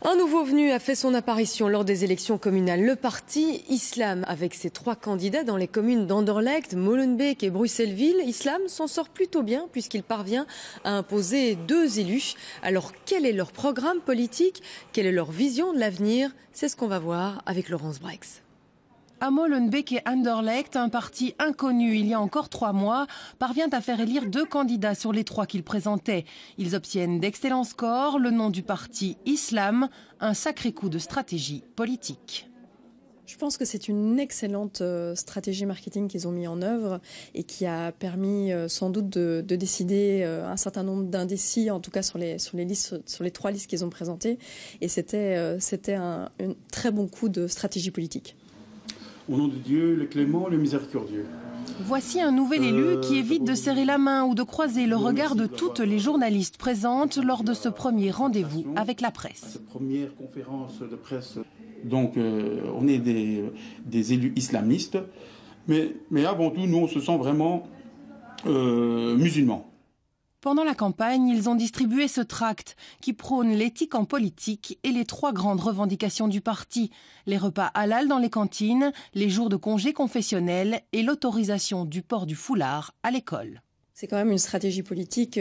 Un nouveau venu a fait son apparition lors des élections communales. Le parti Islam, avec ses 3 candidats dans les communes d'Anderlecht, Molenbeek et Bruxelles-Ville. Islam s'en sort plutôt bien puisqu'il parvient à imposer 2 élus. Alors quel est leur programme politique? Quelle est leur vision de l'avenir? C'est ce qu'on va voir avec Laurence Brex. À Molenbeek et Anderlecht, un parti inconnu il y a encore 3 mois parvient à faire élire 2 candidats sur les 3 qu'il présentait. Ils obtiennent d'excellents scores, le nom du parti Islam, un sacré coup de stratégie politique. Je pense que c'est une excellente stratégie marketing qu'ils ont mis en œuvre et qui a permis sans doute de décider un certain nombre d'indécis, en tout cas sur les 3 listes qu'ils ont présentées. Et c'était un très bon coup de stratégie politique. Au nom de Dieu, le clément, le miséricordieux. Voici un nouvel élu qui évite de serrer la main ou de croiser le regard de toutes les journalistes présentes lors de ce premier rendez-vous avec la presse. Cette première conférence de presse. Donc, on est des élus islamistes, mais avant tout, nous, on se sent vraiment musulmans. Pendant la campagne, ils ont distribué ce tract qui prône l'éthique en politique et les 3 grandes revendications du parti. Les repas halal dans les cantines, les jours de congé confessionnels et l'autorisation du port du foulard à l'école. C'est quand même une stratégie politique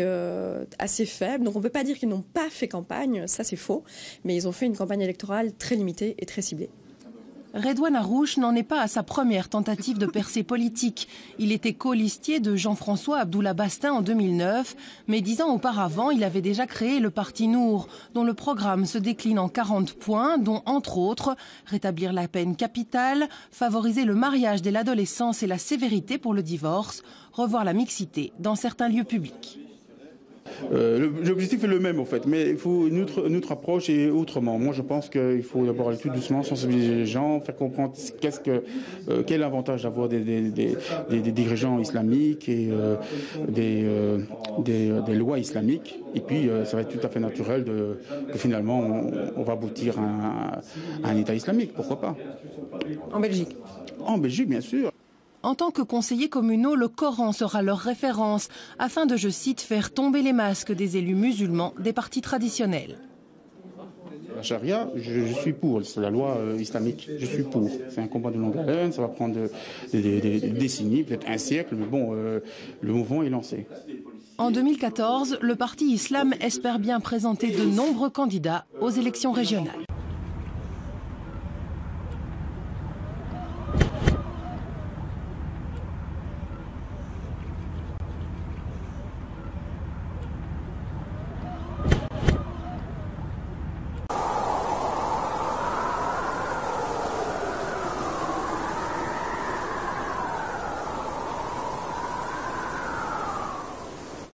assez faible. Donc on ne peut pas dire qu'ils n'ont pas fait campagne, ça c'est faux. Mais ils ont fait une campagne électorale très limitée et très ciblée. Redouane Arrouch n'en est pas à sa première tentative de percée politique. Il était colistier de Jean-François Abdoullah Bastin en 2009, mais 10 ans auparavant, il avait déjà créé le parti Nour, dont le programme se décline en 40 points, dont entre autres rétablir la peine capitale, favoriser le mariage dès l'adolescence et la sévérité pour le divorce, revoir la mixité dans certains lieux publics. L'objectif est le même en fait, mais il faut notre approche est autrement. Moi je pense qu'il faut d'abord aller tout doucement, sensibiliser les gens, faire comprendre quel est l'avantage d'avoir des dirigeants islamiques et des lois islamiques. Et puis ça va être tout à fait naturel que finalement on va aboutir à un État islamique, pourquoi pas. En Belgique? En Belgique bien sûr. En tant que conseillers communaux, le Coran sera leur référence, afin de, je cite, faire tomber les masques des élus musulmans des partis traditionnels. La charia, je suis pour, c'est la loi islamique, je suis pour. C'est un combat de longue haleine, ça va prendre des décennies, peut-être un siècle, mais bon, le mouvement est lancé. En 2014, le parti Islam espère bien présenter de nombreux candidats aux élections régionales.